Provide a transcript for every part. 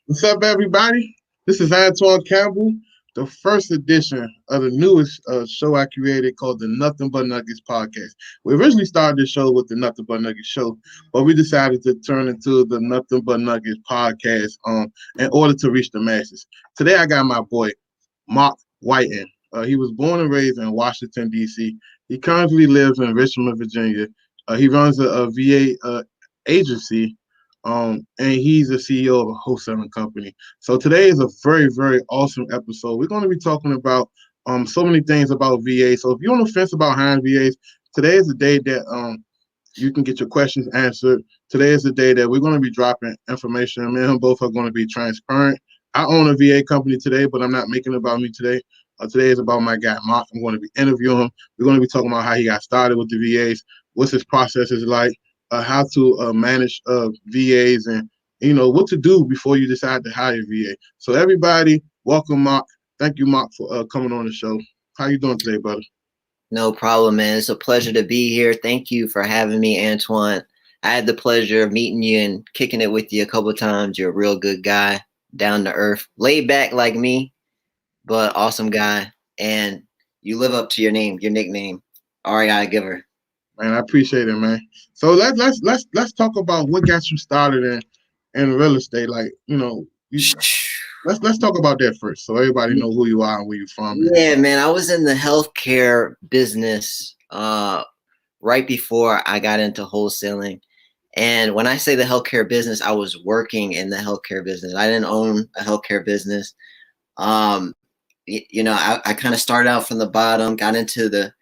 What's up, everybody? This is Antoine Campbell, the first edition of the newest show I created called the Nothing But Nuggets podcast. We originally started the show with the Nothing But Nuggets show, but we decided to turn into the Nothing But Nuggets podcast in order to reach the masses. Today, I got my boy, Marc Whiting. He was born and raised in Washington, D.C. He currently lives in Richmond, Virginia. He runs a VA agency, and he's the CEO of a wholesaling company. So today is a very, very awesome episode. We're going to be talking about so many things about VA. So if you're on the fence about hiring VAs, today is the day that you can get your questions answered. Today is the day that we're going to be dropping information. Me and him both are going to be transparent. I own a VA company today, but I'm not making it about me today. Today is about my guy, Marc. I'm going to be interviewing him. We're going to be talking about how he got started with the VAs, what's his process is like, how to manage VAs, and what to do before you decide to hire VA. So everybody, welcome Marc. Thank you, Marc, for coming on the show. How you doing today, brother? No problem, man. It's a pleasure to be here. Thank you for having me, Antoine. I had the pleasure of meeting you and kicking it with you a couple of times. You're a real good guy, down to earth, laid back like me, but awesome guy. And you live up to your name, your nickname, REI Giver. Man, I appreciate it, man. So let's talk about what got you started in real estate. Like, let's talk about that first, so everybody know who you are and where you're from. Yeah, man. I was in the healthcare business right before I got into wholesaling. And when I say the healthcare business, I was working in the healthcare business. I didn't own a healthcare business. Um, I kind of started out from the bottom, got into the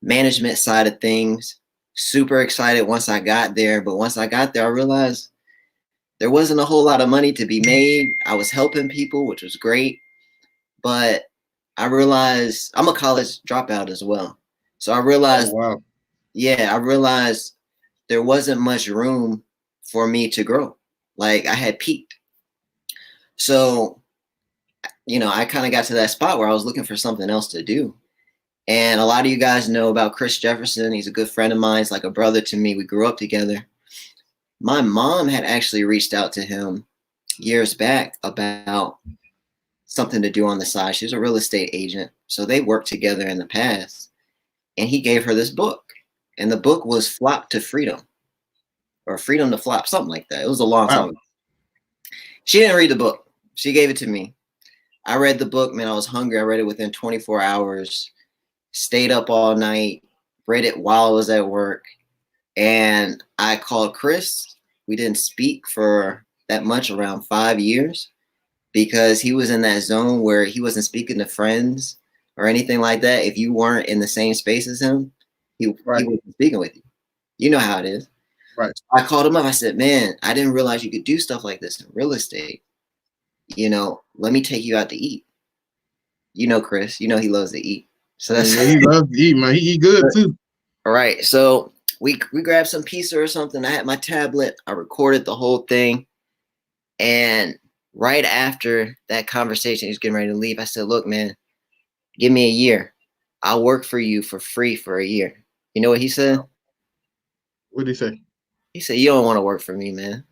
management side of things. Super excited once I got there. But once I got there, I realized there wasn't a whole lot of money to be made. I was helping people, which was great. But I realized I'm a college dropout as well. So I Oh realized, wow. yeah, I realized there wasn't much room for me to grow. Like I had peaked. So, I kind of got to that spot where I was looking for something else to do. And a lot of you guys know about Chris Jefferson. He's a good friend of mine. He's like a brother to me. We grew up together. My mom had actually reached out to him years back about something to do on the side. She was a real estate agent. So they worked together in the past. And he gave her this book. And the book was Flop to Freedom or Freedom to Flop, something like that. It was a long time Wow. ago. She didn't read the book. She gave it to me. I read the book, man. I was hungry. I read it within 24 hours, stayed up all night, read it while I was at work. And I called Chris. We didn't speak for that much, around 5 years, because he was in that zone where he wasn't speaking to friends or anything like that. If you weren't in the same space as him, he Right. wasn't speaking with you. You know how it is. Right. I called him up. I said, man, I didn't realize you could do stuff like this in real estate. Let me take you out to eat. Chris, he loves to eat. So Yeah, that's yeah, he loves to eat, man. He eat good too. all right. So we grabbed some pizza or something. I had my tablet. I recorded the whole thing. And right after that conversation, he was getting ready to leave. I said, look, man, give me a year. I'll work for you for free for a year. You know what he said? What did he say? He said, you don't want to work for me, man.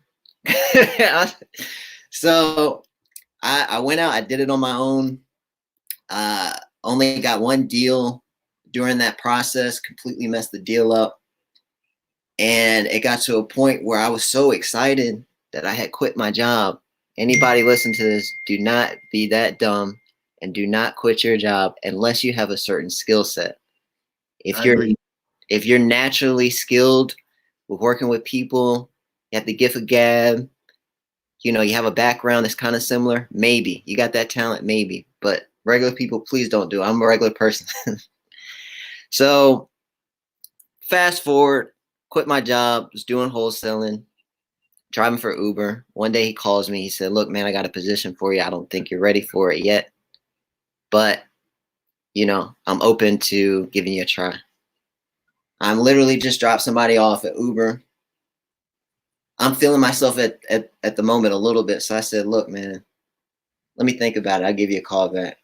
So I went out. I did it on my own. Only got one deal during that process, completely messed the deal up. And it got to a point where I was so excited that I had quit my job. Anybody listen to this, do not be that dumb and do not quit your job unless you have a certain skill set. If I you're agree. if you're naturally skilled with working with people, you have the gift of gab, you have a background that's kind of similar, maybe. You got that talent, maybe. But regular people, please don't do it. I'm a regular person. So fast forward, quit my job, was doing wholesaling, driving for Uber. One day he calls me. He said, look, man, I got a position for you. I don't think you're ready for it yet, but, I'm open to giving you a try. I'm literally just dropped somebody off at Uber. I'm feeling myself at the moment a little bit. So I said, look, man, let me think about it. I'll give you a call back.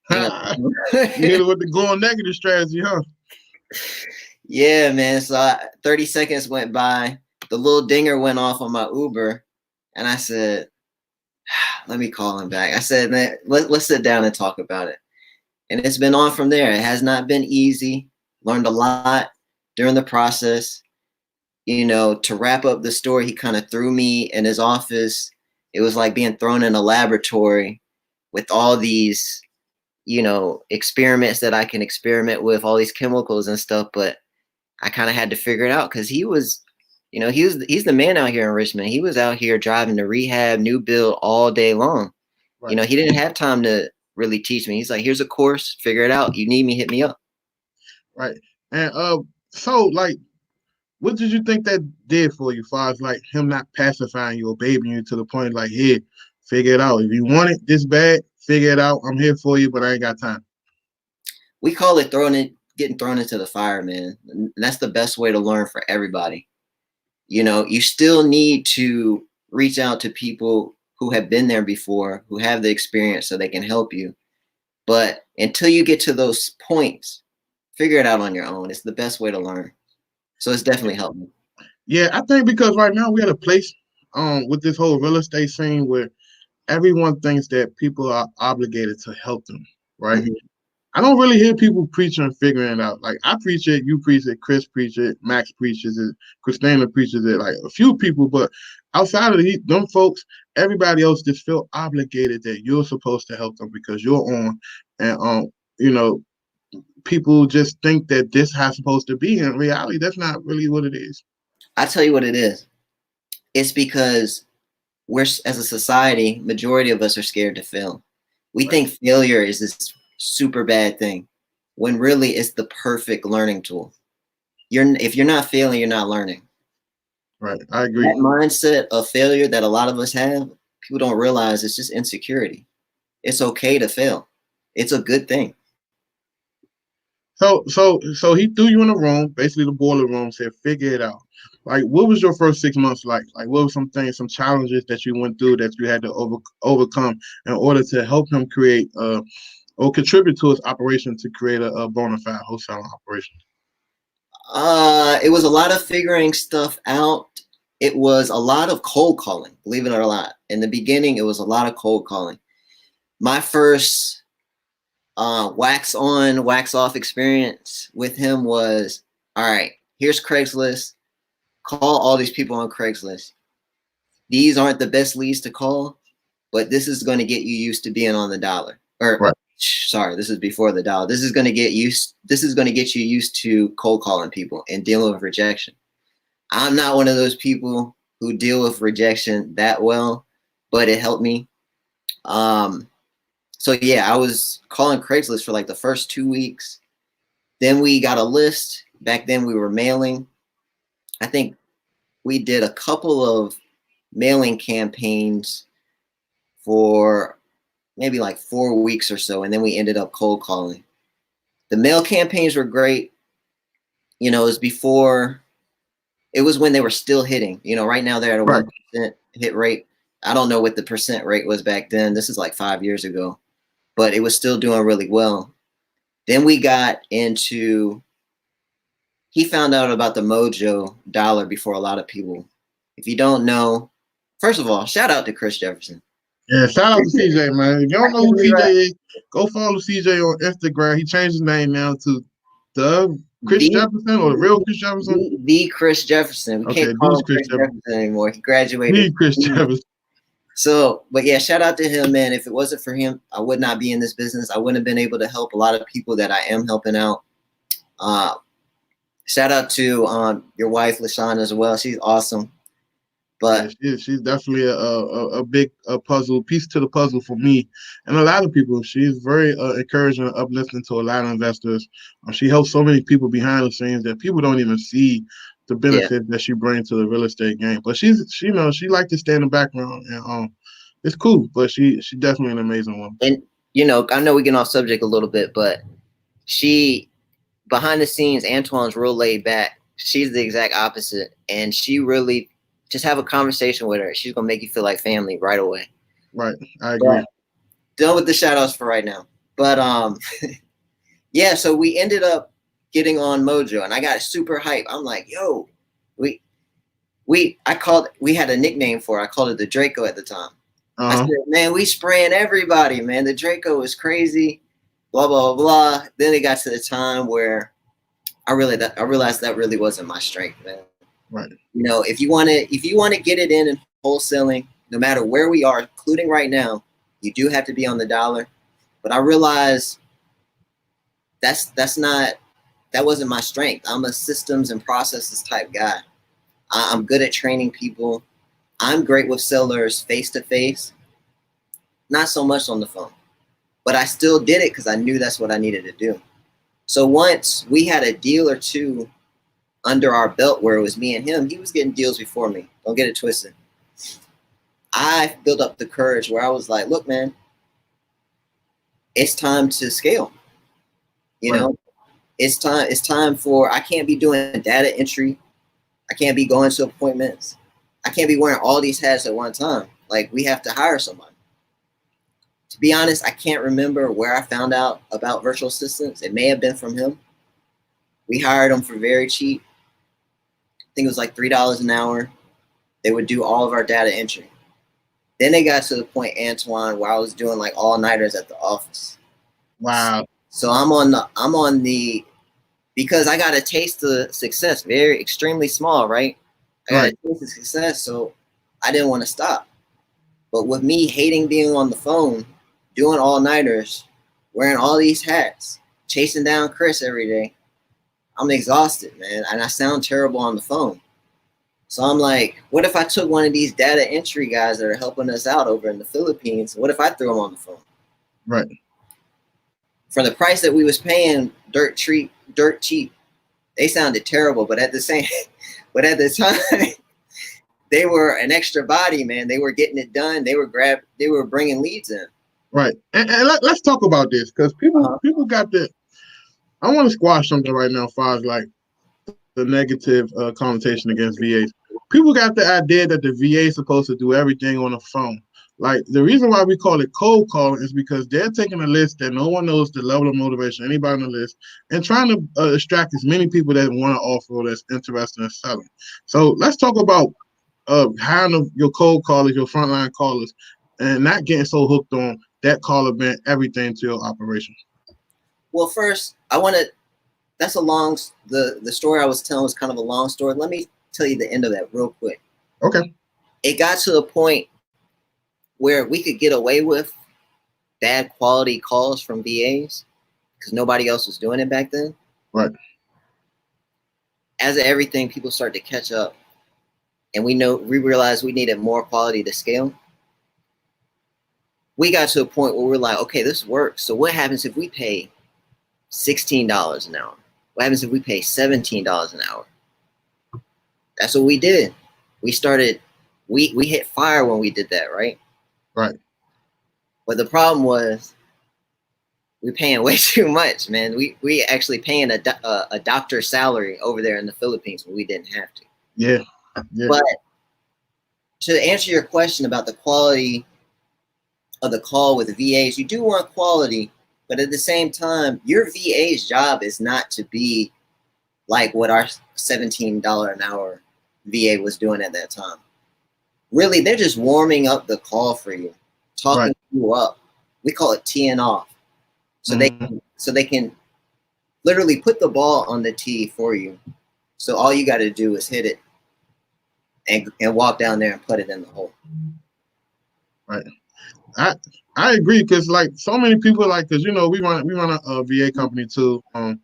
Hang up. You hit it with the going negative strategy, huh? Yeah, man. So 30 seconds went by. The little dinger went off on my Uber. And I said, Let me call him back. I said, man, let's sit down and talk about it. And it's been on from there. It has not been easy. Learned a lot during the process. You know, to wrap up the story, he kind of threw me in his office. It was like being thrown in a laboratory with all these, you know, experiments that I can experiment with, all these chemicals and stuff. But I kind of had to figure it out because he was, you know, he's the man out here in Richmond. He was out here driving to rehab, new build all day long. You Right. know, he didn't have time to really teach me. He's like, here's a course, figure it out. You need me, hit me up. Right. And so like, what did you think that did for you, as far as like him not pacifying you or babying you to the point like, here, figure it out. If you want it this bad, figure it out. I'm here for you, but I ain't got time. We call it getting thrown into the fire, man. And that's the best way to learn for everybody. You know, you still need to reach out to people who have been there before, who have the experience so they can help you. But until you get to those points, figure it out on your own. It's the best way to learn. So it's definitely helped me. Yeah, I think because right now we're at a place with this whole real estate scene where everyone thinks that people are obligated to help them, right? Mm-hmm. I don't really hear people preaching and figuring it out. Like I preach it, you preach it, Chris preach it, Max preaches it, Christina preaches it, like a few people, but outside of them folks, everybody else just feel obligated that you're supposed to help them because you're on, and you know, people just think that this has supposed to be. In reality, that's not really what it is. I tell you what it is. It's because we're, as a society, majority of us are scared to fail. We Right. think failure is this super bad thing, when really it's the perfect learning tool. If you're not failing, you're not learning. Right. I That agree. mindset of failure that a lot of us have, people don't realize it's just insecurity. It's okay to fail. It's a good thing. So he threw you in a room, basically the boiler room, said, figure it out. Like, what was your first 6 months like? Like, what were some things, some challenges that you went through that you had to overcome in order to help him create or contribute to his operation to create a bona fide wholesale operation? It was a lot of figuring stuff out. It was a lot of cold calling, believe it or not. In the beginning, it was a lot of cold calling. My first wax on, wax off experience with him was, all right, here's Craigslist. Call all these people on Craigslist. These aren't the best leads to call, but this is going to get you used to being on the dollar. Or Right. sorry, this is before the dollar. This is going to get you used to cold calling people and dealing with rejection. I'm not one of those people who deal with rejection that well, but it helped me. So yeah, I was calling Craigslist for like the first 2 weeks. Then we got a list. Back then we were mailing. I think we did a couple of mailing campaigns for maybe like 4 weeks or so, and then we ended up cold calling. The mail campaigns were great. You know, it was when they were still hitting. You know, right now they're at a Right. 1% hit rate. I don't know what the percent rate was back then. This is like 5 years ago, but it was still doing really well. Then we got into, he found out about the Mojo dollar before a lot of people. If you don't know, first of all, shout out to Chris Jefferson. Yeah, shout out to CJ, man. If you I don't know can't who believe CJ is, go follow CJ on Instagram. He changed his name now to the Chris the, Jefferson or the real Chris Jefferson. the Chris Jefferson. We can't Okay, call these him Chris Chris Jefferson. Jefferson anymore. He graduated. The Chris Jefferson. So, but yeah, shout out to him, man. If it wasn't for him, I would not be in this business. I wouldn't have been able to help a lot of people that I am helping out. Uh, Shout out to your wife, LaShawn, as well. She's awesome. Yeah, But she's definitely a big puzzle piece to the puzzle for me and a lot of people. She's very encouraging and uplifting to a lot of investors. She helps so many people behind the scenes that people don't even see the yeah, benefit that she brings to the real estate game. But she like to stay in the background and it's cool. But she definitely an amazing woman. and I know we get off subject a little bit, but she behind the scenes, Antoine's real laid back. She's the exact opposite, and she really just have a conversation with her. She's gonna make you feel like family right away. Right, I But agree. done with the shout outs for right now. But yeah, so we ended up getting on Mojo, and I got super hype. I'm like, yo, we had a nickname for it. I called it the Draco at the time. I Uh-huh. said, man, we spraying everybody, man. The Draco is crazy, blah, blah, blah. Then it got to the time where I realized that really wasn't my strength, man. Right. You know, if you want to get it in wholesaling, no matter where we are, including right now, you do have to be on the dollar. But I realized that's not that wasn't my strength. I'm a systems and processes type guy. I'm good at training people. I'm great with sellers face to face, not so much on the phone. But I still did it because I knew that's what I needed to do. So once we had a deal or two under our belt where it was me and him, he was getting deals before me. Don't get it twisted. I built up the courage where I was like, look, man, it's time to scale. You Right. know, it's time for I can't be doing data entry. I can't be going to appointments. I can't be wearing all these hats at one time. Like we have to hire somebody. To be honest, I can't remember where I found out about virtual assistants. It may have been from him. We hired them for very cheap. I think it was like $3 an hour. They would do all of our data entry. Then they got to the point, Antoine, where I was doing like all nighters at the office. Wow. So I'm on the because I got a taste of success, very extremely small, right? I got a Right. taste of success, so I didn't want to stop. But with me hating being on the phone, doing all nighters, wearing all these hats, chasing down Chris every day, I'm exhausted, man, and I sound terrible on the phone. So I'm like, what if I took one of these data entry guys that are helping us out over in the Philippines? What if I threw them on the phone? Right. For the price that we was paying, dirt cheap. They sounded terrible, but at the same, but at the time, they were an extra body, man. They were getting it done. They were bringing leads in. Right. And let's talk about this because Uh-huh. people got the. I want to squash something right now, as far as like the negative connotation against VAs. People got the idea that the VA is supposed to do everything on the phone. Like the reason why we call it cold calling is because they're taking a list that no one knows the level of motivation, anybody on the list, and trying to extract as many people that want to offer or that's interested in selling. So let's talk about hiring your cold callers, your frontline callers, and not getting so hooked on that caller being everything to your operation. Well, first, I want to. That's a long. The story I was telling was kind of a long story. Let me tell you the end of that real quick. Okay. It got to a point where we could get away with bad quality calls from VAs because nobody else was doing it back then. Right. As of everything, people started to catch up, and we realized we needed more quality to scale. We got to a point where we're like, okay, this works. So what happens if we pay $16 an hour? What happens if we pay $17 an hour? That's what we did. We started. We hit fire when we did that, right? Right. But the problem was we're paying way too much, man. We actually paying a doctor's salary over there in the Philippines when we didn't have to. Yeah. Yeah. But to answer your question about the quality of the call with the VAs, you do want quality, but at the same time, your VA's job is not to be like what our $17 an hour VA was doing at that time. Really, they're just warming up the call for you, talking Right. you up. We call it teeing off. So Mm-hmm. they can literally put the ball on the tee for you. So all you got to do is hit it and walk down there and put it in the hole. Right. I I agree because like so many people like because we run a VA company too, and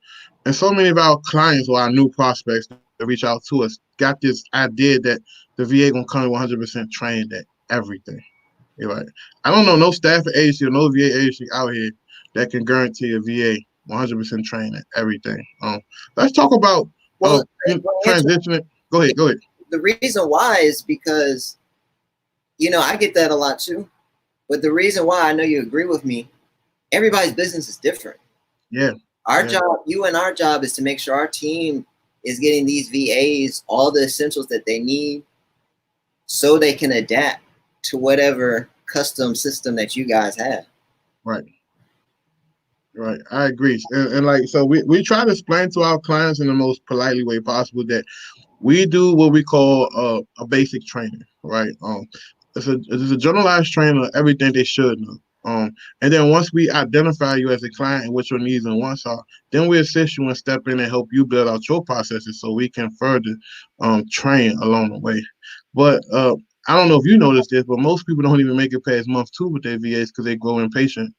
so many of our clients or our new prospects that reach out to us got this idea that the VA gonna come 100% trained at everything. You're right. I don't know no staffing agency or no VA agency out here that can guarantee a VA 100% trained at everything. Let's talk about Well, transitioning. Go ahead. Go ahead. the reason why is because I get that a lot too. But the reason why I know you agree with me, everybody's business is different. Yeah. Our Yeah. job, you and our job, is to make sure our team is getting these VAs all the essentials that they need so they can adapt to whatever custom system that you guys have. Right. Right, I agree, and like so, we try to explain to our clients in the most politely way possible that we do what we call a basic training, right? it's a generalized training of everything they should know. And then once we identify you as a client and what your needs and wants are, then we assist you and step in and help you build out your processes so we can further train along the way. But I don't know if you noticed this, but most people don't even make it past month two with their VAs because they grow impatient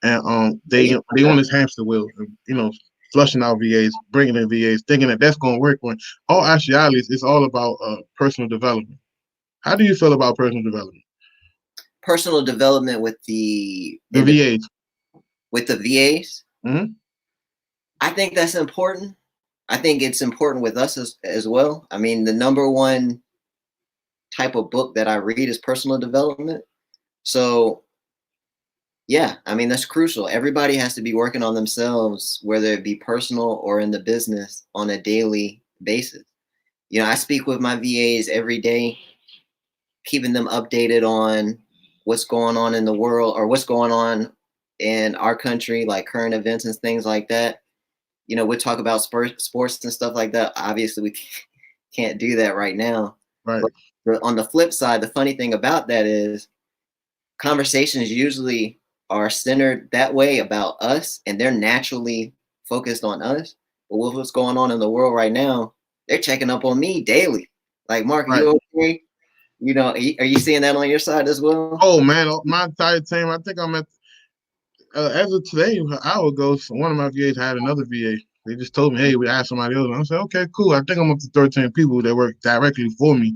and they on this hamster wheel, flushing out VAs, bringing in VAs, thinking that that's going to work. When all actuality it's all about personal development. How do you feel about personal development? Personal development with the The VAs. with the VAs. Mm-hmm. I think that's important. I think it's important with us as well. I mean, the number one type of book that I read is personal development. So, yeah, I mean, that's crucial. Everybody has to be working on themselves, whether it be personal or in the business on a daily basis. I speak with my VAs every day, keeping them updated on what's going on in the world or what's going on in our country, like current events and things like that. We talk about sports and stuff like that. Obviously, we can't do that right now. Right. But on the flip side, the funny thing about that is conversations usually are centered that way about us, and they're naturally focused on us. But with what's going on in the world right now, they're checking up on me daily. Like, Mark, are Right. you okay? Are you seeing that on your side as well? Oh man, my entire team. I think I'm at as of today, an hour ago. One of my VAs had another VA. They just told me, "Hey, we asked somebody else." And I said, "Okay, cool. I think I'm up to 13 people that work directly for me."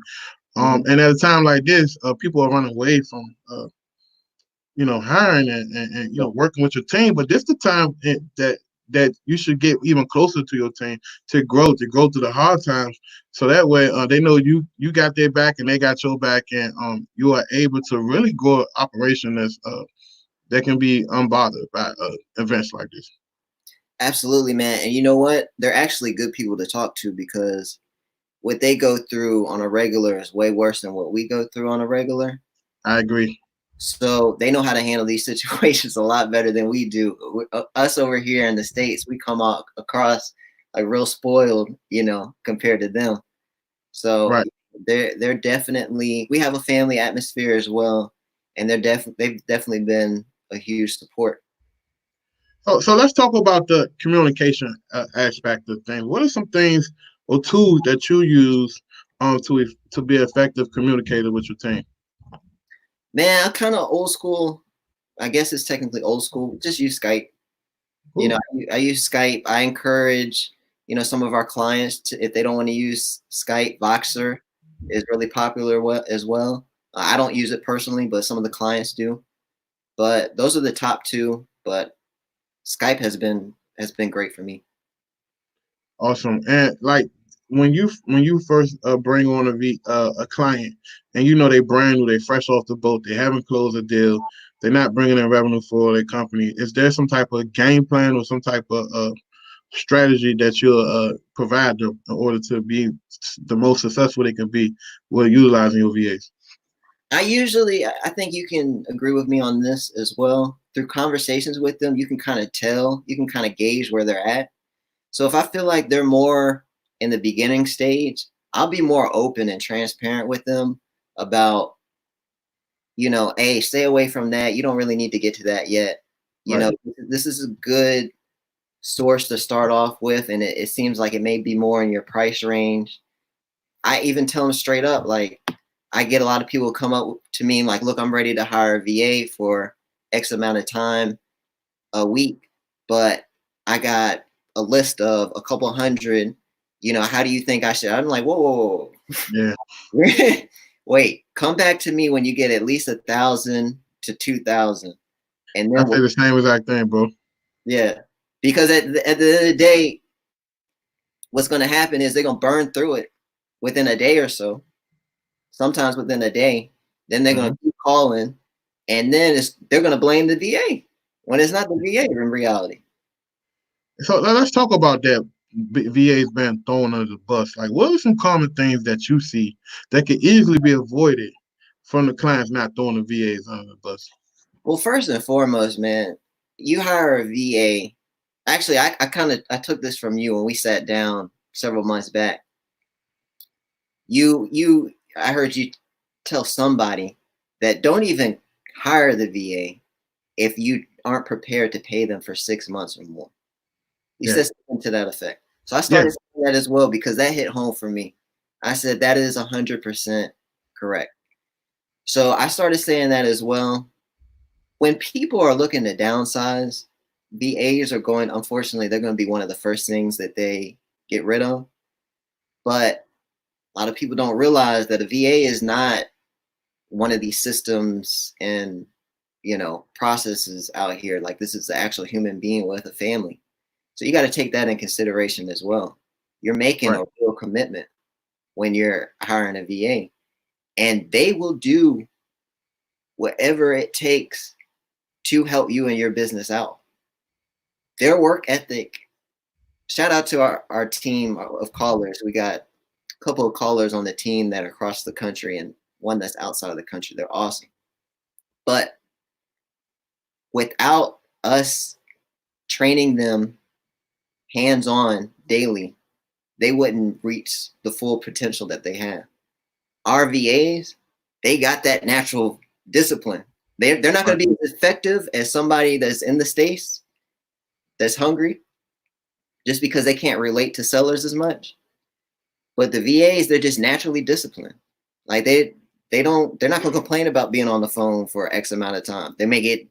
Mm-hmm. And at a time like this, people are running away from hiring and working with your team. But this the time that you should get even closer to your team to grow through the hard times. So that way, they know you got their back and they got your back, and you are able to really grow an operation that can be unbothered by events like this. Absolutely, man. And you know what? They're actually good people to talk to because what they go through on a regular is way worse than what we go through on a regular. I agree. So they know how to handle these situations a lot better than we do. Us over here in the States, we come across like real spoiled, compared to them. So Right. they're definitely, we have a family atmosphere as well, and they've definitely been a huge support. So let's talk about the communication aspect of things. What are some things or tools that you use to be effective communicator with your team? Man, I'm kind of old school. I guess it's technically old school. Just use Skype. Cool. I use Skype. I encourage, some of our clients to, if they don't want to use Skype, Voxer is really popular as well. I don't use it personally, but some of the clients do. But those are the top two. But Skype has been great for me. Awesome. And like when you first bring on a client, and they brand new, they fresh off the boat, they haven't closed a deal, they're not bringing in revenue for their company. Is there some type of game plan or some type of strategy that you'll provide them in order to be the most successful they can be with utilizing your VAs? I think you can agree with me on this as well. Through conversations with them, you can kind of tell, you can kind of gauge where they're at. So if I feel like they're more in the beginning stage, I'll be more open and transparent with them about, hey, stay away from that. You don't really need to get to that yet. You Right. know, this is a good source to start off with, and it seems like it may be more in your price range. I even tell them straight up, like, I get a lot of people come up to me like, look, I'm ready to hire a VA for X amount of time a week, but I got a list of a couple hundred. How do you think I should? I'm like, whoa, whoa, Yeah. whoa. Wait, come back to me when you get at least 1,000 to 2,000, and I then say the same exact thing, bro. yeah, because at the end of the day, what's going to happen is they're going to burn through it within a day or so. Sometimes within a day. Then they're going Mhm. to keep calling, and then they're going to blame the VA when it's not the VA in reality. So let's talk about that. VAs being thrown under the bus. Like, what are some common things that you see that could easily be avoided from the clients not throwing the VAs under the bus? Well, first and foremost, man, you hire a VA. Actually, I took this from you when we sat down several months back. I heard you tell somebody. that don't even hire the VA if you aren't prepared to pay them for 6 months or more. You Yeah. said something to that effect. So I Yeah. started saying that as well because that hit home for me. I said that is 100% correct. So I started saying that as well. When people are looking to downsize, VAs are going, unfortunately, they're going to be one of the first things that they get rid of. But a lot of people don't realize that a VA is not one of these systems and processes out here. Like, this is the actual human being with a family. So you got to take that in consideration as well. You're making Right. a real commitment when you're hiring a VA, and they will do whatever it takes to help you and your business out. Their work ethic, shout out to our team of callers. We got a couple of callers on the team that are across the country and one that's outside of the country. They're awesome. But without us training them hands on daily, they wouldn't reach the full potential that they have. Our VAs, they got that natural discipline. They're not going Right. to be as effective as somebody that's in the States that's hungry just because they can't relate to sellers as much. But the VAs, they're just naturally disciplined. Like they're not going to complain about being on the phone for X amount of time. They may get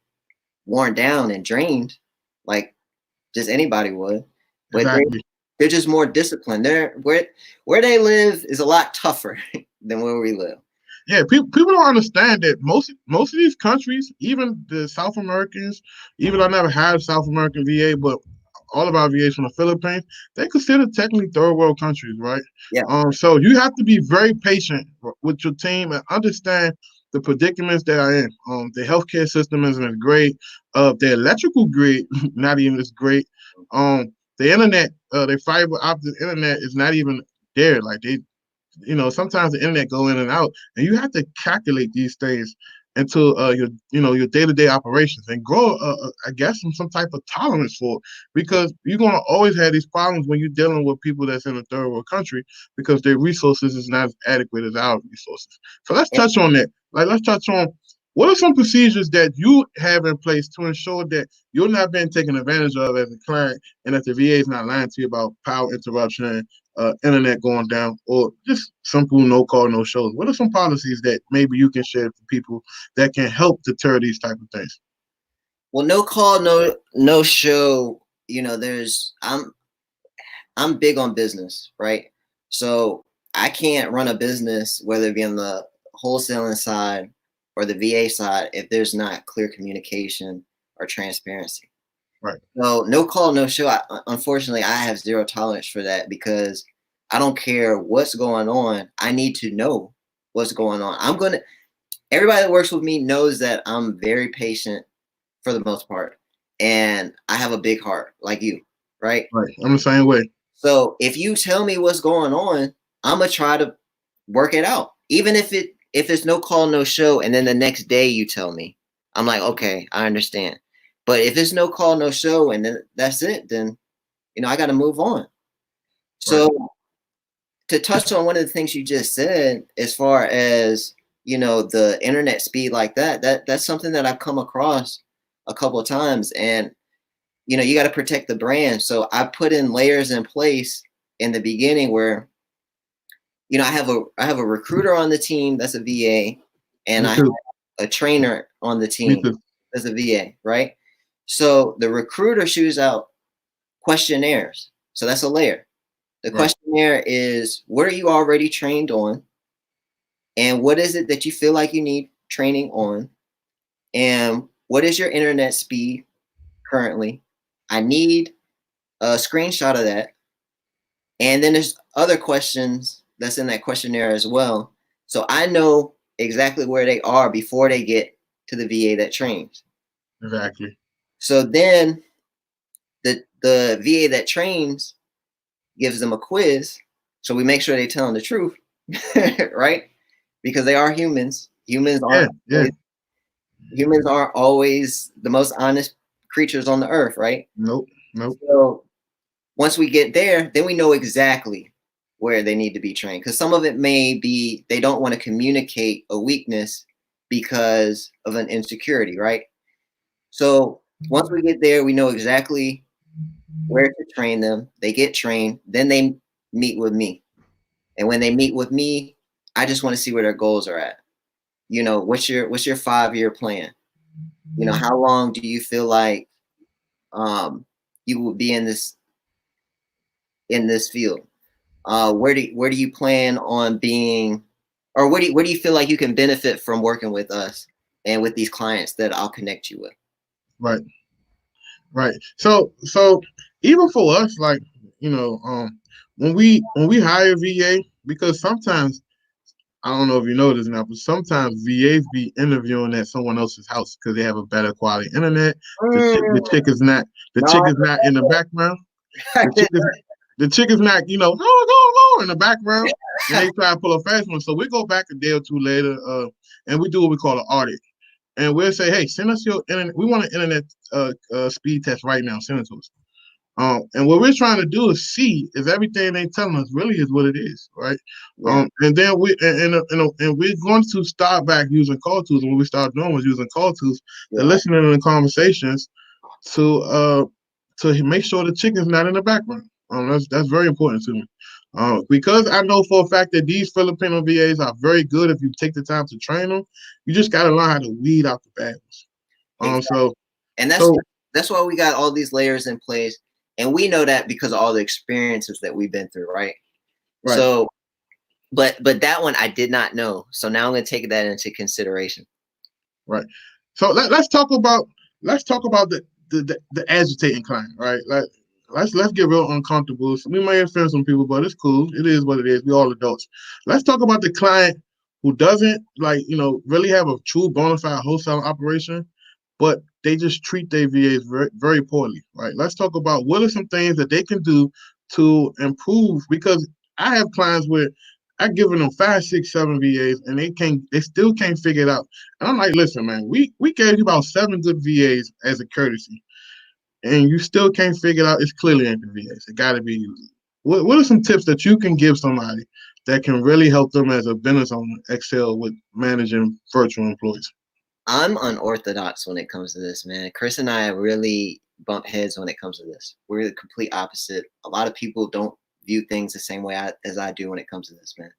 worn down and drained, like just anybody would, but Exactly. they're just more disciplined. They're where they live is a lot tougher than where we live. Yeah, people don't understand that most of these countries, even the South Americans, even I never had a South American VA, but all of our VAs from the Philippines, they consider technically third world countries, right? Yeah. So you have to be very patient with your team and understand the predicaments that are in. The healthcare system isn't as great. The electrical grid not even as great. The internet, the fiber optic internet is not even there. Like sometimes the internet go in and out, and you have to calculate these things into your day-to-day operations and grow I guess some type of tolerance for it, because you're going to always have these problems when you're dealing with people that's in a third world country because their resources is not as adequate as our resources. So let's touch on that. Like, let's touch on what are some procedures that you have in place to ensure that you're not being taken advantage of as a client and that the VA is not lying to you about power interruption, internet going down, or just simple no call, no shows? What are some policies that maybe you can share for people that can help deter these type of things? Well, no call, no show. I'm big on business, right? So I can't run a business, whether it be on the wholesaling side or the VA side, if there's not clear communication or transparency. Right. So no call, no show. Unfortunately, I have zero tolerance for that because I don't care what's going on. I need to know what's going on. Everybody that works with me knows that I'm very patient for the most part, and I have a big heart like you, right? Right. I'm the same way. So if you tell me what's going on, I'm gonna try to work it out. Even if it's no call, no show, and then the next day you tell me, I'm like, okay, I understand. But if it's no call, no show, and then that's it, then I got to move on. Right. So to touch on one of the things you just said, as far as the internet speed like that's something that I've come across a couple of times, and you got to protect the brand. So I put in layers in place in the beginning where I have a recruiter on the team that's a VA, and Me I have too. a trainer on the Me team too. that's a VA, right? So the recruiter shoots out questionnaires. So that's a layer. The Right. questionnaire is, what are you already trained on? And what is it that you feel like you need training on? And what is your internet speed currently? I need a screenshot of that. And then there's other questions that's in that questionnaire as well. So I know exactly where they are before they get to the VA that trains. Exactly. So then the VA that trains gives them a quiz. So we make sure they're telling the truth, right? Because they are humans. Yeah. Yeah. Humans aren't always the most honest creatures on the earth, right? Nope. Nope. So once we get there, then we know exactly where they need to be trained. Because some of it may be they don't want to communicate a weakness because of an insecurity, right? So once we get there, we know exactly where to train them. They get trained, then they meet with me. And when they meet with me, I just want to see where their goals are at. What's your 5-year plan? How long do you feel like um, you will be in this field? Where do you plan on being, or where do you feel like you can benefit from working with us and with these clients that I'll connect you with? Right. Right. So even for us, like, when we hire VA, because sometimes, I don't know if you know this now, but sometimes VAs be interviewing at someone else's house because they have a better quality internet. The Mm, chick is not the no, chick is not in the background. I The chick did. is the chick is not, go, go, go in the background, and they try to pull a fast one. So we go back a day or two later, and we do what we call an audit. And we'll say, hey, send us your internet. We want an internet speed test right now. Send it to us. And what we're trying to do is see if everything they telling us really is what it is, right? Yeah, And then and we're going to start back using call tools. And what we start doing was using call tools and yeah. listening to the conversations to make sure the chicken's not in the background. That's very important to me. Because I know for a fact that these Filipino VAs are very good if you take the time to train them. You just got to learn how to weed out the bad ones. Exactly. So And that's so that's why we got all these layers in place, and we know that because of all the experiences that we've been through, right? right. So, but that one I did not know. So now I'm going to take that into consideration. Right. So let's talk about the agitating client, right? Like let's get real uncomfortable. So we may offend some people, but it's cool. It is what it is. We all adults. Let's talk about the client who doesn't really have a true bona fide wholesale operation, but they just treat their VAs very, very poorly, right? Let's talk about what are some things that they can do to improve, because I have clients where I've given them 5, 6, 7 VAs and they still can't figure it out. And I'm like, listen, man, we gave you about 7 good VAs as a courtesy, and you still can't figure it out. It's clearly ain't the VAs. It got to be you. What are some tips that you can give somebody that can really help them as a business owner excel with managing virtual employees? I'm unorthodox when it comes to this, man. Chris and I really bump heads when it comes to this. We're the complete opposite. A lot of people don't view things the same way as I do when it comes to this, man.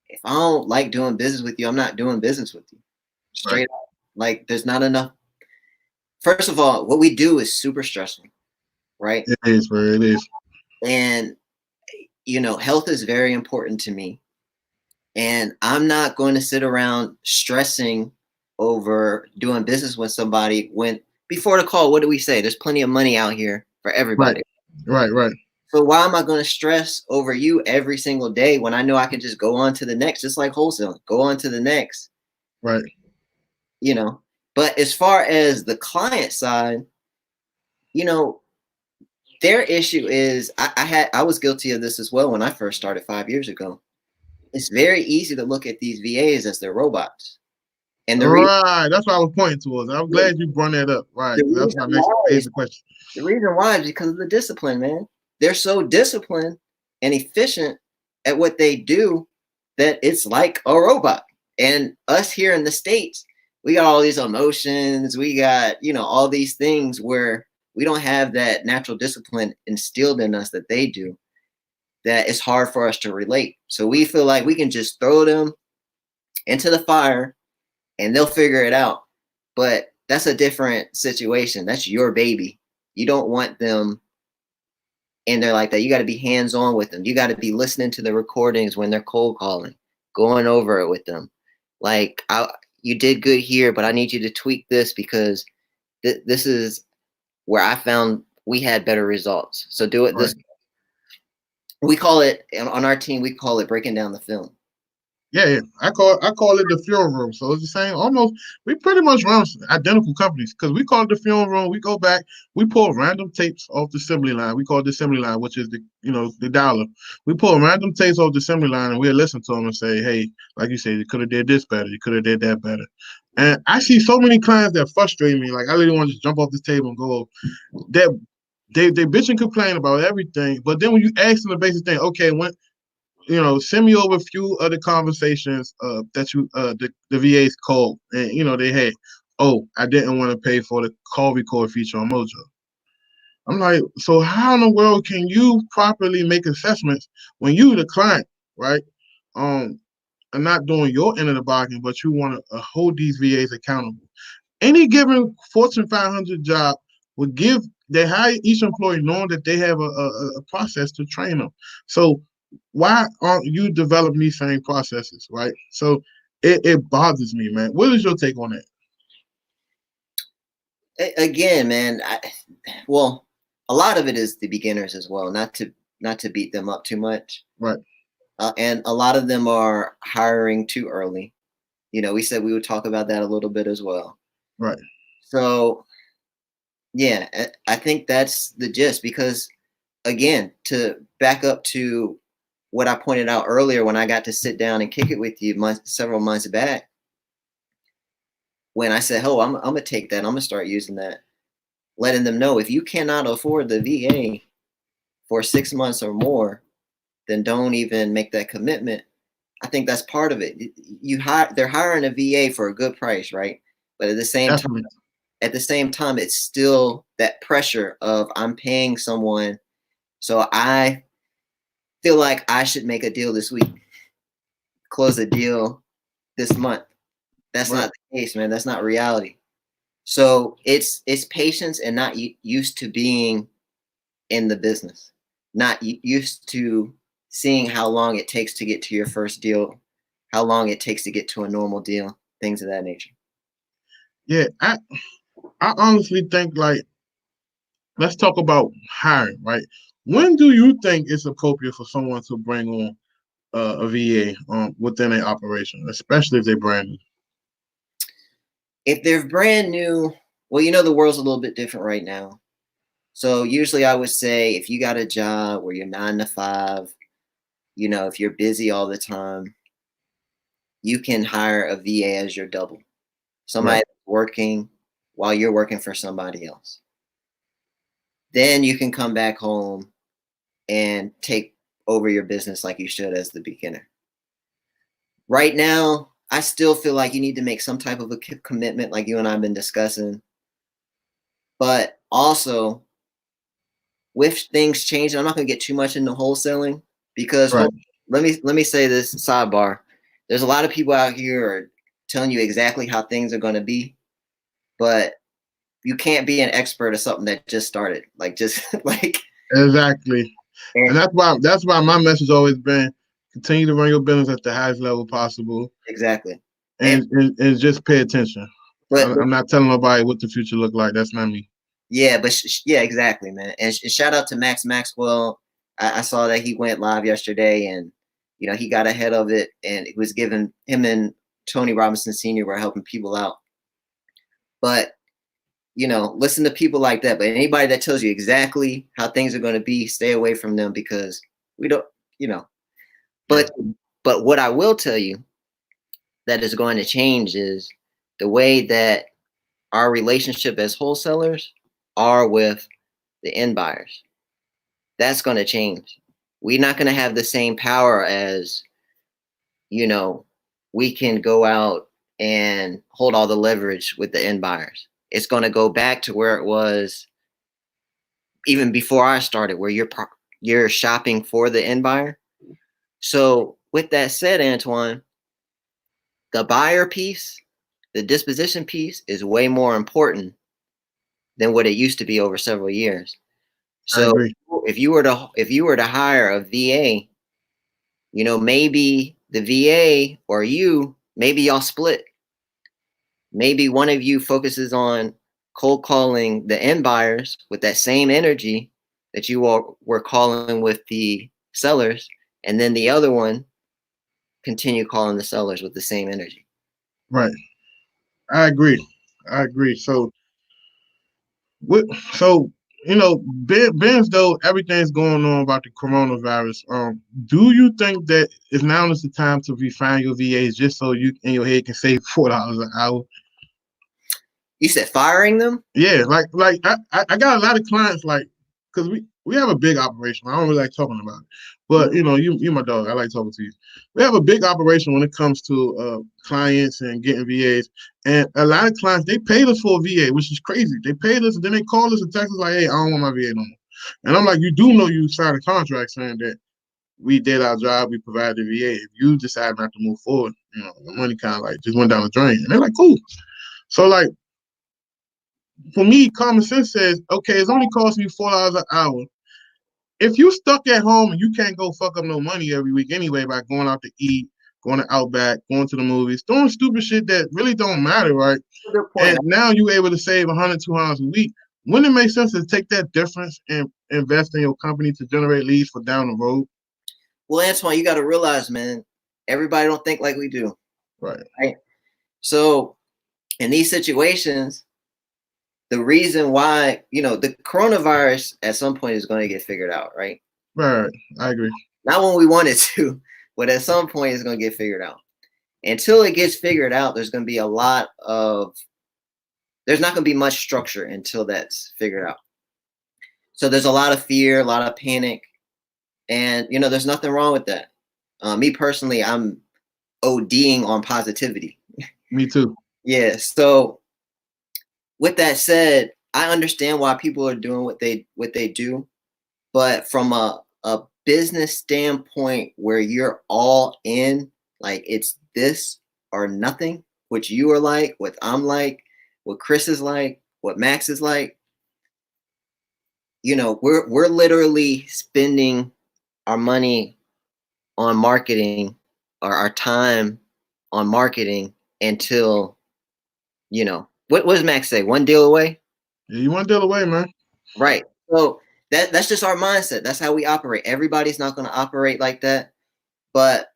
If I don't like doing business with you, I'm not doing business with you. Right. Straight up. Like, there's not enough. First of all, what we do is super stressful, right? It is where it is. And, health is very important to me. And I'm not going to sit around stressing over doing business with somebody when before the call, what do we say? There's plenty of money out here for Right. everybody. Right. Right. So why am I going to stress over you every single day when I know I can just go on to the next, just like wholesale, go on to the next, Right. you know? But as far as the client side, you know, their issue is I was guilty of this as well when I first started 5 years ago. It's very easy to look at these VAs as they're robots. And Right. That's what I was pointing towards. I'm glad you brought that up. Right. the 'Cause that's reason my next why is basic question. the reason why is because of the discipline, man. They're so disciplined and efficient at what they do that it's like a robot. And us here in the States, we got all these emotions, we got, all these things where we don't have that natural discipline instilled in us that they do, that it's hard for us to relate. So we feel like we can just throw them into the fire and they'll figure it out. But that's a different situation. That's your baby. You don't want them in there like that. You got to be hands on with them. You got to be listening to the recordings when they're cold calling, going over it with them. Like, you did good here, but I need you to tweak this because this is where I found we had better results. So do it Right. this. We call it on our team. We call it breaking down the film. Yeah, yeah. I call it the film room. So it's the same. Almost, we pretty much run identical companies because we call it the film room. We go back, we pull random tapes off the assembly line. We call it the assembly line, which is the dialer. We pull random tapes off the assembly line and we'll listen to them and say, hey, like you said, you could have did this better. You could have did that better. And I see so many clients that frustrate me. Like I really want to just jump off this table and go. That they bitch and complain about everything, but then when you ask them the basic thing, okay, send me over a few other conversations that the VA's called, and they had, oh, I didn't want to pay for the call record feature on Mojo. I'm like, so how in the world can you properly make assessments when you, the client, right, are not doing your end of the bargain, but you want to hold these VAs accountable? Any given Fortune 500 job would give they hire each employee knowing that they have a process to train them. So why aren't you developing these same processes, right? So it bothers me, man. What is your take on that? Again, man, well, a lot of it is the beginners as well. Not to beat them up too much. Right. And a lot of them are hiring too early. We said we would talk about that a little bit as well. Right. So, yeah, I think that's the gist because, again, to back up to what I pointed out earlier when I got to sit down and kick it with you several months back, when I said, oh, I'm going to take that, I'm going to start using that, letting them know if you cannot afford the VA for 6 months or more, then don't even make that commitment. I think that's part of it. They're hiring a VA for a good price, right? But at the same time, it's still that pressure of I'm paying someone, so I feel like I should make a deal this week, close a deal this month. That's Right. not the case, man. That's not reality. So it's patience and not used to being in the business, not used to seeing how long it takes to get to your first deal, how long it takes to get to a normal deal, things of that nature. Yeah, I honestly think, like, let's talk about hiring, right? When do you think it's appropriate for someone to bring on a VA within an operation, especially if they're brand new? If they're brand new, well, the world's a little bit different right now. So usually I would say if you got a job where you're 9 to 5, if you're busy all the time, you can hire a VA as your double. Right. Somebody working while you're working for somebody else. Then you can come back home and take over your business like you should as the beginner. Right now, I still feel like you need to make some type of a commitment, like you and I have been discussing. But also, with things changing, I'm not going to get too much into wholesaling because Right. let me say this sidebar. There's a lot of people out here are telling you exactly how things are going to be, but you can't be an expert of something that just started. Like just like Exactly. And and that's why my message always been continue to run your business at the highest level possible, exactly. And and just pay attention. but I'm not telling nobody what the future look like. That's not me. yeah, but yeah, exactly, man. And shout out to Max Maxwell. I saw that he went live yesterday, and he got ahead of it, and it was given him and Tony Robinson Sr. were helping people out. But listen to people like that. But anybody that tells you exactly how things are going to be, stay away from them because we don't, you know. Yeah. But what I will tell you that is going to change is the way that our relationship as wholesalers are with the end buyers. That's going to change. We're not going to have the same power as, we can go out and hold all the leverage with the end buyers. It's going to go back to where it was even before I started, where you're shopping for the end buyer. So with that said, Antoine, the buyer piece, the disposition piece is way more important than what it used to be over several years. I So agree. if you were to hire a VA, maybe the VA or you, maybe y'all split. Maybe one of you focuses on cold calling the end buyers with that same energy that you all were calling with the sellers, and then the other one continue calling the sellers with the same energy. Right. I agree. I agree. What so being as though everything's going on about the coronavirus, do you think that is now is the time to refine your VAs just so you in your head can save $4 an hour? You said firing them? Yeah, like I got a lot of clients, like, because we have a big operation. I don't really like talking about it, but you know, you my dog. I like talking to you. We have a big operation when it comes to clients and getting VAs, and a lot of clients they paid us for a VA, which is crazy. They paid us, and then they called us and text us like, "Hey, I don't want my VA no more." And I'm like, "You do know you signed a contract saying that we did our job, we provided the VA. If you decide not to move forward, you know, the money kind of like just went down the drain." And they're like, "Cool." So like for me, common sense says, okay, it's only costing you $4 an hour. If you stuck at home and you can't go fuck up no money every week anyway by going out to eat, going to Outback, going to the movies, doing stupid shit that really don't matter, right? Good point. And now you able to save 100, $200 a week. Wouldn't it make sense to take that difference and invest in your company to generate leads for down the road? Well, Antoine, you got to realize, man, everybody don't think like we do. Right. Right. So in these situations, the reason why, the coronavirus at some point is going to get figured out, right? Right. I agree. Not when we want it to, but at some point it's going to get figured out. Until it gets figured out, there's not going to be much structure until that's figured out. So there's a lot of fear, a lot of panic, and there's nothing wrong with that. Me personally, I'm ODing on positivity. Me too. Yeah. So with that said, I understand why people are doing what they do, but from a business standpoint where you're all in, like it's this or nothing, what you are like, what I'm like, what Chris is like, what Max is like, we're literally spending our money on marketing or our time on marketing until, what does Max say? One deal away? Yeah, you want to deal away, man. Right. So that's just our mindset. That's how we operate. Everybody's not going to operate like that. But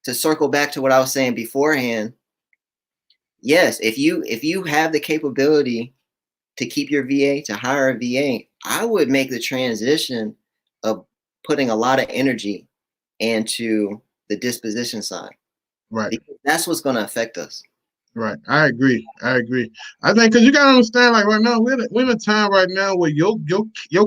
to circle back to what I was saying beforehand, yes, if you have the capability to keep your VA, to hire a VA, I would make the transition of putting a lot of energy into the disposition side. Right. Because that's what's going to affect us. Right. I agree. I think because you gotta understand, like right now, we're in a time right now where your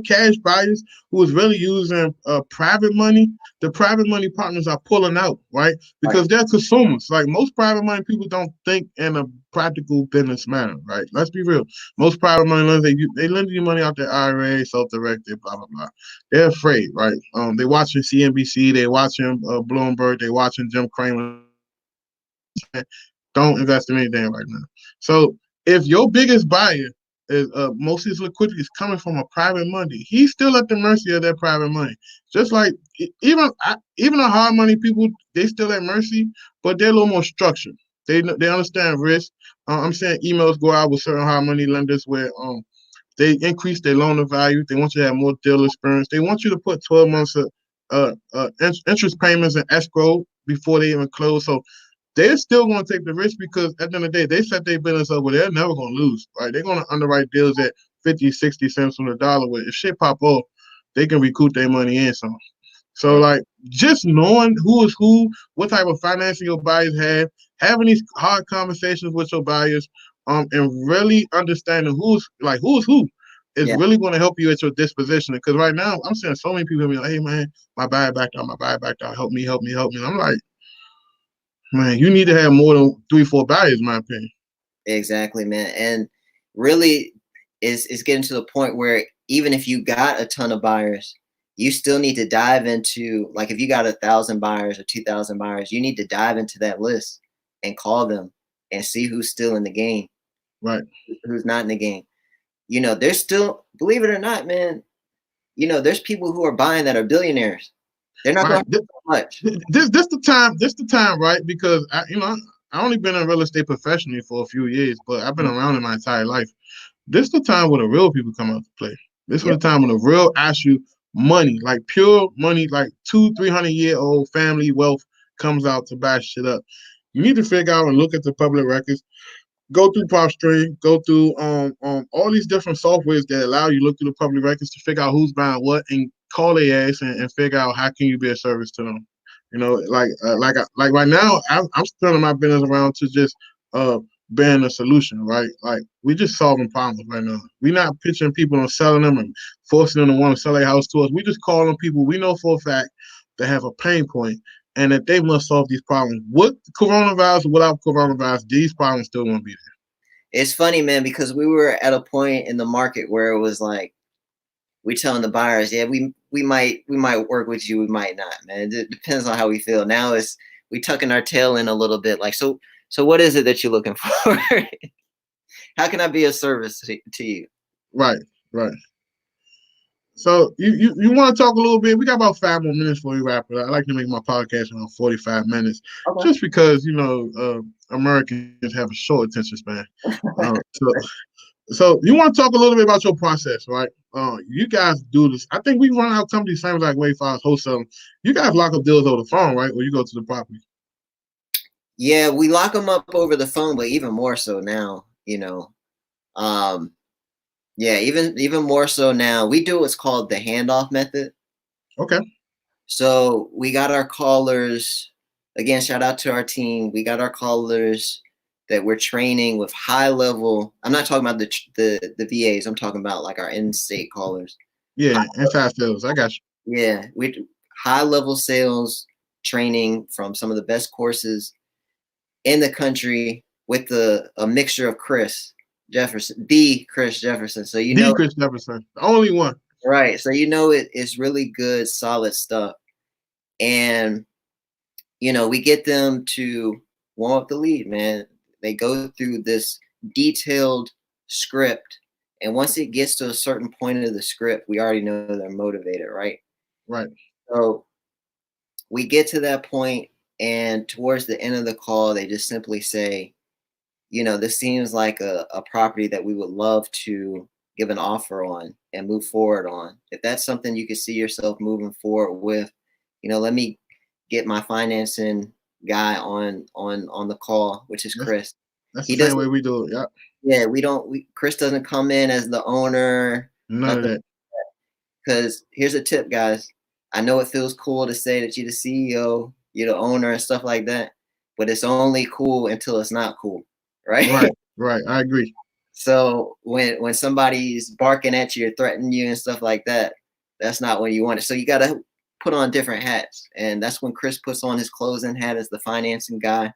cash buyers who is really using private money, the private money partners are pulling out, right? Because they're consumers. Like most private money people don't think in a practical business manner, right? Let's be real. Most private money lenders they lend you money out their IRA, self-directed, blah blah blah. They're afraid, right? They watching CNBC, they watching Bloomberg, they watching Jim Cramer. Don't invest in anything right now. So if your biggest buyer is most of his liquidity is coming from a private money, he's still at the mercy of that private money. Just like even the hard money people, they still at mercy, but they're a little more structured. They understand risk. I'm saying emails go out with certain hard money lenders where they increase their loan of value. They want you to have more deal experience. They want you to put 12 months of interest payments in escrow before they even close. So they're still going to take the risk because at the end of the day, they set their business up where they're never going to lose, right? They're going to underwrite deals at 50, 60 cents on the dollar where if shit pop off, they can recoup their money in some. So, like, just knowing who is who, what type of financing your buyers have, having these hard conversations with your buyers, and really understanding who's who is really going to help you at your disposition. Because right now, I'm seeing so many people be like, "Hey, man, my buyer backed out, help me. And I'm like, man, you need to have more than 3-4 buyers, in my opinion. Exactly, man. And really it's getting to the point where even if you got a ton of buyers, you still need to dive into, like, if you got 1,000 buyers or 2,000 buyers, you need to dive into that list and call them and see who's still in the game, right? Who's not in the game. There's still, believe it or not, man, there's people who are buying that are billionaires. They're not going to do so much. This the time, right? Because I only been in real estate professionally for a few years, but I've been around in my entire life. This the time when the real people come out to play. This is the time when the real actual money, like pure money, like 200-300-year-old family wealth comes out to bash shit up. You need to figure out and look at the public records. Go through propstream, go through all these different softwares that allow you to look through the public records to figure out who's buying what and call their ass and figure out how can you be a service to them. Like right now, I'm turning my business around to just being a solution, right? Like we just solving problems right now. We're not pitching people on selling them and forcing them to want to sell their house to us. We just calling people we know for a fact that have a pain point and that they must solve these problems. With coronavirus or without coronavirus, these problems still won't be there. It's funny, man, because we were at a point in the market where it was like we telling the buyers, yeah, we might work with you, we might not, man. It depends on how we feel. Now it's we tucking our tail in a little bit, like so. What is it that you're looking for? How can I be of service to you? Right, right. So you want to talk a little bit? We got about 5 more minutes before we wrap it up. I like to make my podcast around 45 minutes, Okay. just because Americans have a short attention span. So you want to talk a little bit about your process, right? You guys do this. I think we run our company same like Wayfire's wholesale. You guys lock up deals over the phone, right? Or you go to the property. Yeah, we lock them up over the phone, but even more so now, Um, yeah, even more so now. We do what's called the handoff method. Okay. So we got our callers. Again, shout out to our team. We got our callers that we're training with high level. I'm not talking about the VAs. I'm talking about like our in-state callers. Yeah, inside sales. I got you. Yeah, we high level sales training from some of the best courses in the country with a mixture of Chris Jefferson, the Chris Jefferson. So The Chris Jefferson, the only one. right. So it's really good, solid stuff. And we get them to warm up the lead, man. They go through this detailed script. And once it gets to a certain point of the script, we already know they're motivated, right? Right. So we get to that point, and towards the end of the call, they just simply say, this seems like a property that we would love to give an offer on and move forward on. If that's something you could see yourself moving forward with, let me get my financing guy on the call, which is Chris. That's the He same doesn't. way we do it. Yeah. Yeah, Chris doesn't come in as the owner. None of Nothing. that. Because here's a tip, guys. I know it feels cool to say that you're the CEO, you're the owner, and stuff like that, but it's only cool until it's not cool, right? Right. Right. I agree. So when somebody's barking at you or threatening you and stuff like that, that's not what you want it. So you got to put on different hats, and that's when Chris puts on his closing hat as the financing guy.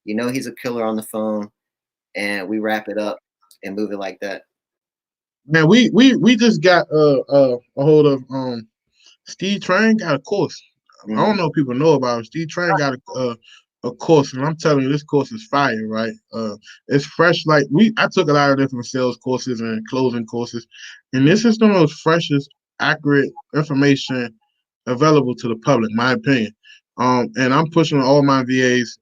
He's a killer on the phone, and we wrap it up and move it like that. Man, we just got a hold of Steve Train got a course. I don't know if people know about it. Steve Train got a course, and I'm telling you, this course is fire, right? It's fresh. Like I took a lot of different sales courses and closing courses, and this is the most freshest, accurate information available to the public, my opinion. And I'm pushing all my VAs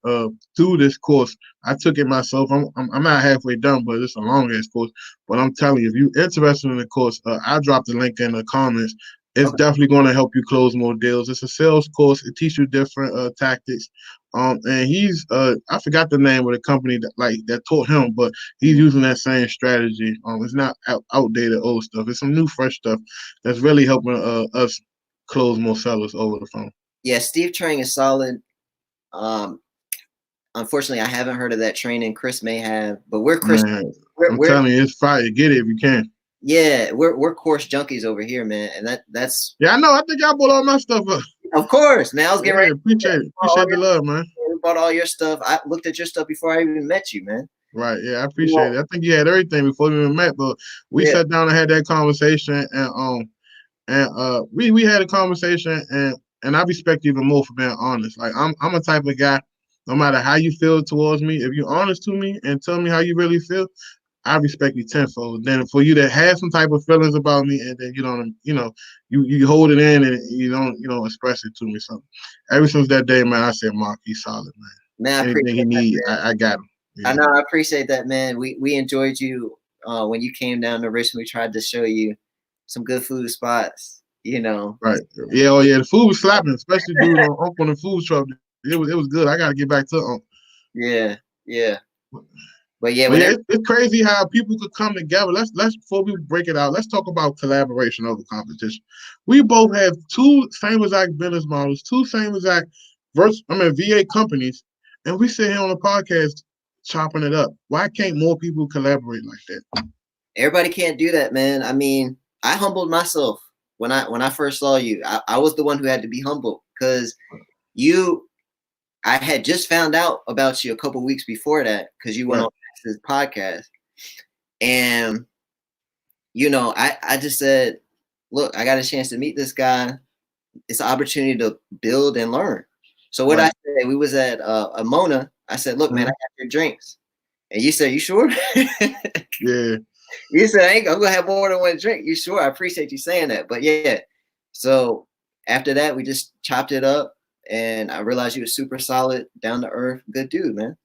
through this course. I took it myself. I'm not halfway done, but it's a long ass course. But I'm telling you, if you're interested in the course, I dropped the link in the comments. It's definitely going to help you close more deals. It's a sales course. It teaches you different tactics. And he's I forgot the name of the company that taught him, but he's using that same strategy. It's not outdated old stuff. It's some new fresh stuff that's really helping us close more sellers over the phone. Yeah, Steve Trang is solid. Unfortunately, I haven't heard of that training. Chris may have, but we're Chris. Man, I'm We're telling you, it's fire. Get it if you can. yeah, we're course junkies over here, man, and that's Yeah, I know. I think y'all bought all my stuff up. of course, man. I was getting ready. Appreciate it. Appreciate the love, man. We bought all your stuff. I looked at your stuff before I even met you, man. Right. Yeah, I appreciate it. I think you had everything before we even met, but we sat down and had that conversation, and we had a conversation, and I respect you even more for being honest. Like I'm a type of guy. No matter how you feel towards me, if you're honest to me and tell me how you really feel, I respect you tenfold. Then for you to have some type of feelings about me and then you hold it in and you don't express it to me. So ever since that day, man, I said, Mark, he's solid, man. Man, Anything he needs, I got him. Yeah. I know, I appreciate that, man. We enjoyed you when you came down to Richmond. We tried to show you some good food spots, Right. Yeah, oh yeah, the food was slapping, especially dude on Uncle the food truck. It was good. I gotta get back to Uncle. Yeah. But yeah, it's crazy how people could come together. Let's before we break it out, let's talk about collaboration over competition. We both have two same exact business models, two same exact VA companies, and we sit here on a podcast chopping it up. Why can't more people collaborate like that? Everybody can't do that, man. I mean, I humbled myself when I first saw you. I was the one who had to be humbled because you. I had just found out about you a couple weeks before that because you went Right. on this podcast, and I just said, look, I got a chance to meet this guy. It's an opportunity to build and learn. So what I Right. said, we was at a Mona. I said, look, man, I Mhm. got your drinks, and you said, you sure? Yeah. You said, I'm gonna have more than one drink. You sure? I appreciate you saying that. But yeah. So after that, we just chopped it up and I realized you were super solid, down to earth, good dude, man.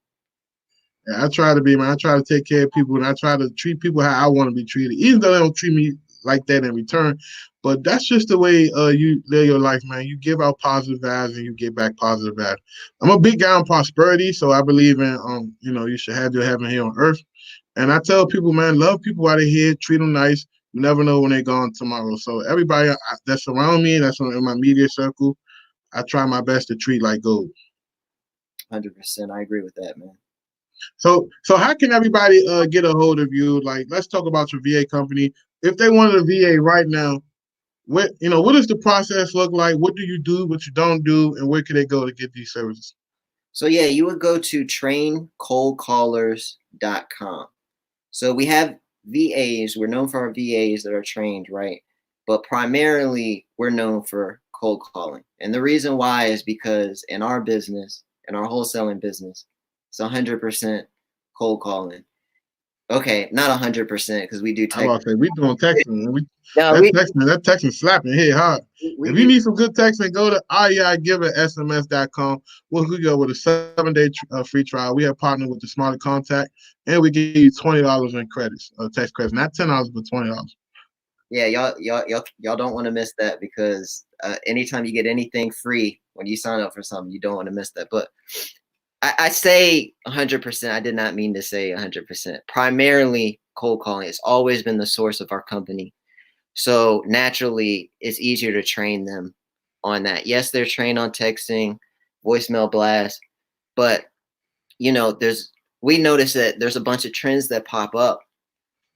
Yeah, I try to be, man. I try to take care of people and I try to treat people how I want to be treated, even though they don't treat me like that in return. But that's just the way you live your life, man. You give out positive vibes and you get back positive vibes. I'm a big guy on prosperity, so I believe in you should have your heaven here on earth. And I tell people, man, love people while they're here, treat them nice. You never know when they're gone tomorrow. So everybody that's around me, that's in my media circle, I try my best to treat like gold. 100%. I agree with that, man. So how can everybody get a hold of you? Like, let's talk about your VA company. If they wanted a VA right now, what does the process look like? What do you do? What you don't do? And where can they go to get these services? So yeah, you would go to traincoldcallers.com. So we have VAs. We're known for our VAs that are trained, right? But primarily, we're known for cold calling. And the reason why is because in our business, in our wholesaling business, it's 100% cold calling. Okay, not 100% because we do I'm text. about to say we doing texting. And No, that texting slapping hit hard. we If you do. need some good texting, go to ieigiveSMS.com. We'll hook you up with a 7-day free trial. We have partnered with the Smarter Contact, and we give you $20 in credits, text credits, not $10, but $20. Yeah, y'all don't want to miss that because anytime you get anything free when you sign up for something, you don't want to miss that. But I say 100%. I did not mean to say 100%. Primarily cold calling. It's always been the source of our company. So naturally, it's easier to train them on that. Yes, they're trained on texting, voicemail blast, but we notice that there's a bunch of trends that pop up,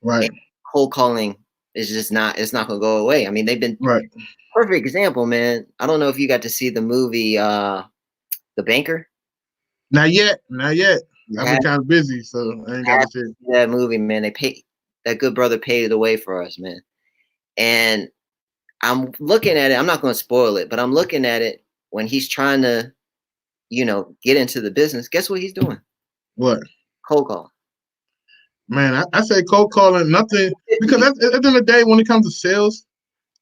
and Right, cold calling is just not. It's not gonna go away. I mean, they've been right. perfect example, man. I don't know if you got to see the movie, The Banker. Not yet, not yet. You I've have, been kind of busy, so I ain't got have to to say it. see that movie, man. That good brother paid the way for us, man. And I'm looking at it. I'm not going to spoil it, but I'm looking at it when he's trying to, get into the business. Guess what he's doing? What? Cold call. Man, I say cold calling nothing because at the end of the day, when it comes to sales,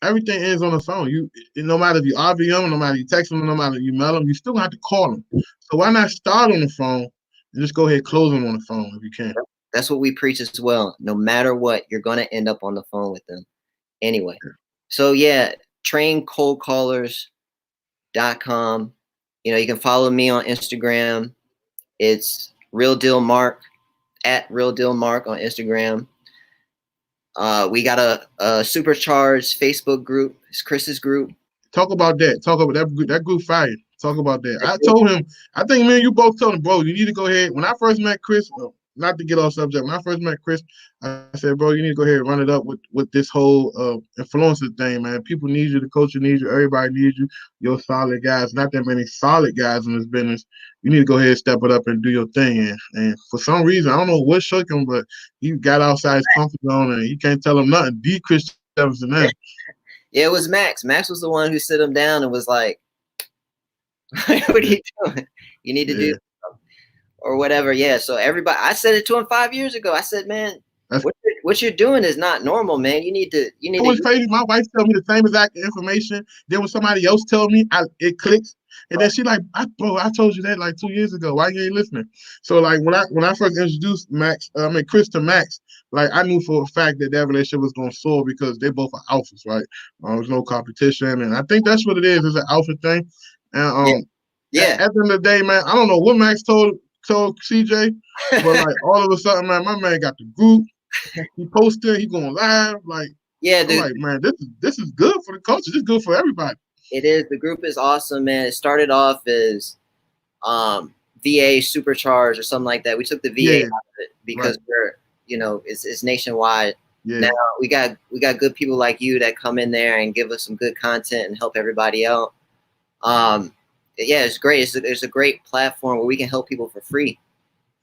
everything ends on the phone. No matter if you RV them, no matter you text them, no matter you mail them, you still have to call them. So why not start on the phone and just go ahead and close them on the phone if you can? That's what we preach as well. No matter what, you're going to end up on the phone with them anyway. So yeah, traincoldcallers.com. You can follow me on Instagram. It's Real Deal Mark at Real Deal Mark on Instagram. We got a supercharged Facebook group. It's Chris's group. Talk about that. Talk about that group fire. Talk about that. I told him, I think me and you both told him, bro, you need to go ahead. When I first met Chris, not to get off subject, when I first met Chris, I said, bro, you need to go ahead and run it up with this whole influencer thing, man. People need you, the culture needs you, everybody needs you. You're solid guys. Not that many solid guys in this business. You need to go ahead and step it up and do your thing. And for some reason, I don't know what shook him, but he got outside his comfort zone and he can't tell him nothing. D Chris Jefferson now. Yeah, it was Max. Max was the one who sit him down and was like, "What are Yeah. you doing? You need to do Yeah. or whatever." Yeah. So everybody, I said it to him 5 years ago. I said, "Man, That's what you're doing is not normal, man. You need to what's crazy. My wife tell me the same exact information. Then when somebody else tell me, it clicks. And then she like, bro, I told you that like 2 years ago. Why you ain't listening? So like when I first introduced Chris to Max, like I knew for a fact that relationship was gonna soar because they both are alphas, right? There's no competition, and I think that's what it is. It's an alpha thing. And Yeah. Yeah. at the end of the day, man, I don't know what Max told CJ, but like all of a sudden, man, my man got the group. He posted, he going live, like. Yeah, I'm dude. like, man, this is good for the culture. This is good for everybody. It is. The group is awesome, man. It started off as VA supercharge or something like that. We took the VA Yeah, out of it right. because we're, it's nationwide. Yeah, Now we got good people like you that come in there and give us some good content and help everybody out. Um, yeah, it's great. It's a great platform where we can help people for free.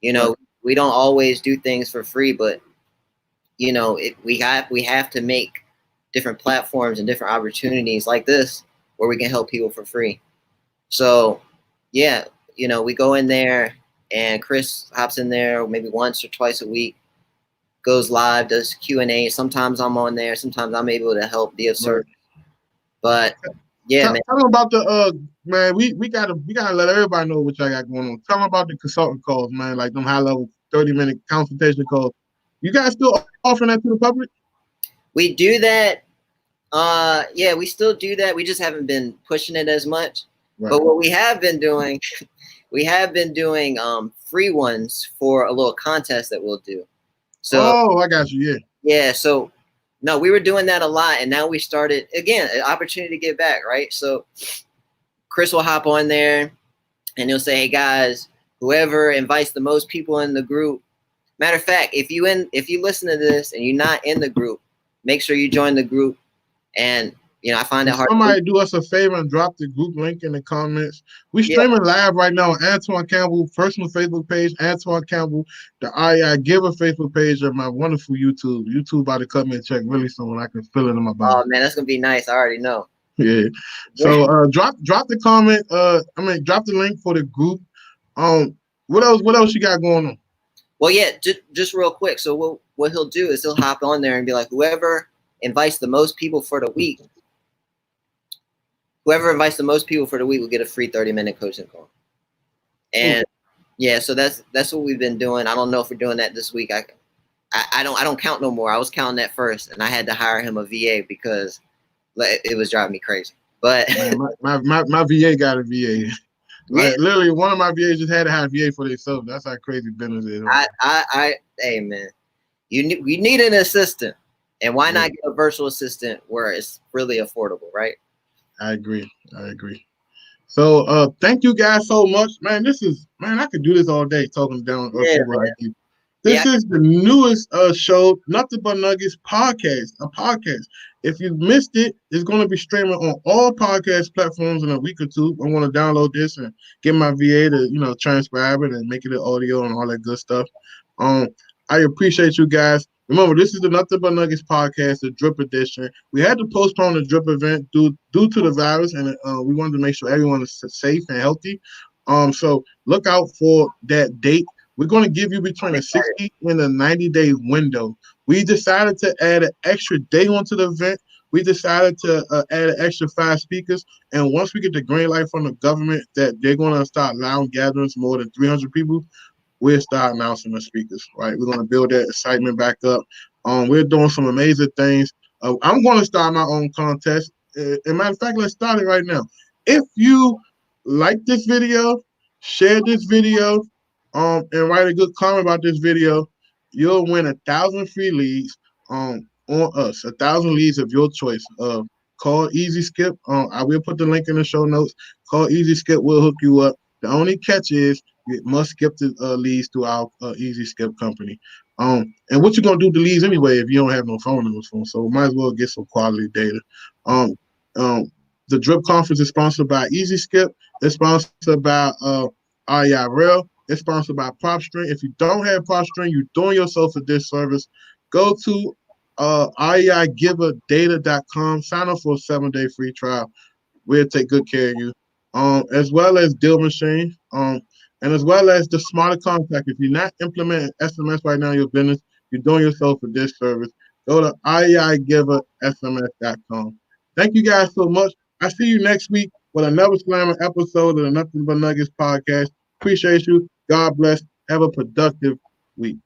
You right. know, we don't always do things for free, but we have to make different platforms and different opportunities like this where we can help people for free. So, yeah, we go in there and Chris hops in there maybe once or twice a week, goes live, does Q&A. Sometimes I'm on there, sometimes I'm able to help be of Right. service. But yeah, man. Tell them about the man. We gotta let everybody know what y'all got going on. Tell them about the consultant calls, man. Like them high level 30-minute consultation calls. You guys still offering that to the public? We do that. Yeah, we still do that. We just haven't been pushing it as much. Right. But what we have been doing, we have been doing free ones for a little contest that we'll do. So Oh, I got you. Yeah. yeah, so no, we were doing that a lot, and now we started again an opportunity to get back, right? So Chris will hop on there, and he'll say, "Hey guys, whoever invites the most people in the group." Matter of fact, if you listen to this and you're not in the group, make sure you join the group. And I find And it hard. somebody do us a favor and drop the group link in the comments. We Yeah. streaming live right now on Antoine Campbell personal Facebook page, Antoine Campbell, the I Giver Facebook page, and my wonderful YouTube. YouTube about to cut me a check really soon. I can feel it in my body. Oh man, that's gonna be nice. I already know. Yeah. So drop the comment. Drop the link for the group. What else you got going on? Well, yeah, just real quick. So what he'll do is he'll hop on there and be like, whoever invites the most people for the week will get a free 30-minute coaching call. And yeah, so that's what we've been doing. I don't know if we're doing that this week. I don't count no more. I was counting that first, and I had to hire him a VA because it was driving me crazy. But Man, my VA got a VA. yeah, Like literally, one of my VAs just had to have a VA for themselves. That's how crazy business is. hey man, you need an assistant, and why Yeah. not get a virtual assistant where it's really affordable, right? I agree. So thank you guys so much. Man, I could do this all day talking down Yeah, people man. like you. Yeah, This is the newest show, Nothing But Nuggets podcast, a podcast. If you missed it, it's going to be streaming on all podcast platforms in a week or two. I want to download this and get my VA to, transcribe it and make it an audio and all that good stuff. Um, I appreciate you guys. Remember, this is the Nothing But Nuggets podcast, the Drip Edition. We had to postpone the Drip event due to the virus, and we wanted to make sure everyone is safe and healthy. So look out for that date. We're going to give you between a 60 and a 90-day window. We decided to add an extra day onto the event. We decided to add an extra 5 speakers. And once we get the green light from the government that they're going to start allowing gatherings more than 300 people, we'll start announcing the speakers, right? We're going to build that excitement back up. We're doing some amazing things. I'm going to start my own contest. Matter of fact, let's start it right now. If you like this video, share this video, and write a good comment about this video, you'll win 1,000 free leads on us. 1,000 leads of your choice. Call Easy Skip. I will put the link in the show notes. Call Easy Skip. We'll hook you up. The only catch is you must skip the leads to our Easy Skip company. And what you gonna do to leads anyway if you don't have no phone numbers for them? So might as well get some quality data. Um, um, the Drip Conference is sponsored by Easy Skip. It's sponsored by IRL. It's sponsored by PropStream. If you don't have PropStream, you're doing yourself a disservice. Go to REIGiverData.com. Sign up for a 7-day free trial. We'll take good care of you. As well as Deal Machine, and as well as the Smarter Contact. If you're not implementing SMS right now in your business, you're doing yourself a disservice. Go to REIGiverSMS.com. Thank you guys so much. I see you next week with another Slammer episode of the Nothing But Nuggets podcast. Appreciate you. God bless. Have a productive week.